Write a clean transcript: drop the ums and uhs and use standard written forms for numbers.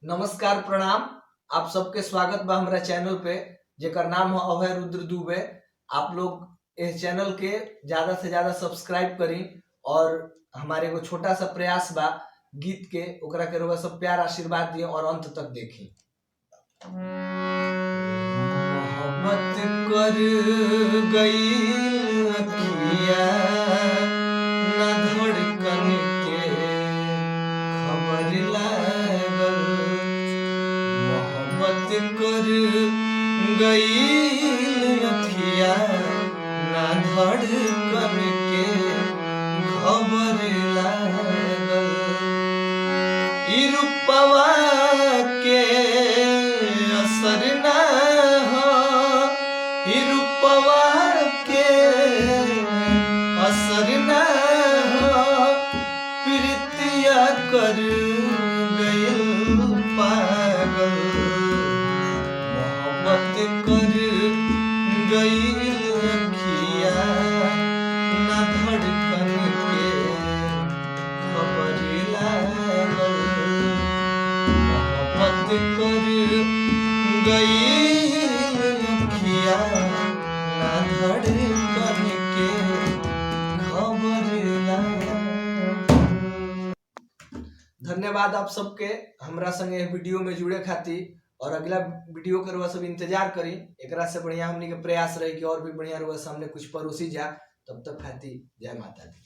नमस्कार प्रणाम। आप सबके स्वागत बा हमरा चैनल पे जेकर नाम है अभय रुद्र दुबे। आप लोग इस चैनल के ज्यादा से ज्यादा सब्सक्राइब करी और हमारे एगो छोटा सा प्रयास बा गीत के ओकरा के रउआ सब प्यार आशीर्वाद दिए और अंत तक देखी। मोहब्बत कर गई अखिया ना धड़कन के खबर लागल। मोहब्बत कर गई अखिया ना धड़कन के खबर लागल। ई रूपवा के असर ना हो, ई रूपवा के असर ना हो, प्रीतिया कर गइल पागल। मोहब्बत कर गइल अखिया ना धड़कन के खबर लागल। मोहब्बत कर गइल अखिया ना धड़कन के खबर लागल। धन्यवाद आप सबके हमरा संगे वीडियो में जुड़े खातिर और अगला वीडियो के रउआ सब इंतजार करी। एकरा से बढ़िया हमनी के प्रयास रही कि और भी बढ़िया रउआ सामने कुछ परोसी जा। तब तक खातिर जय माता दी।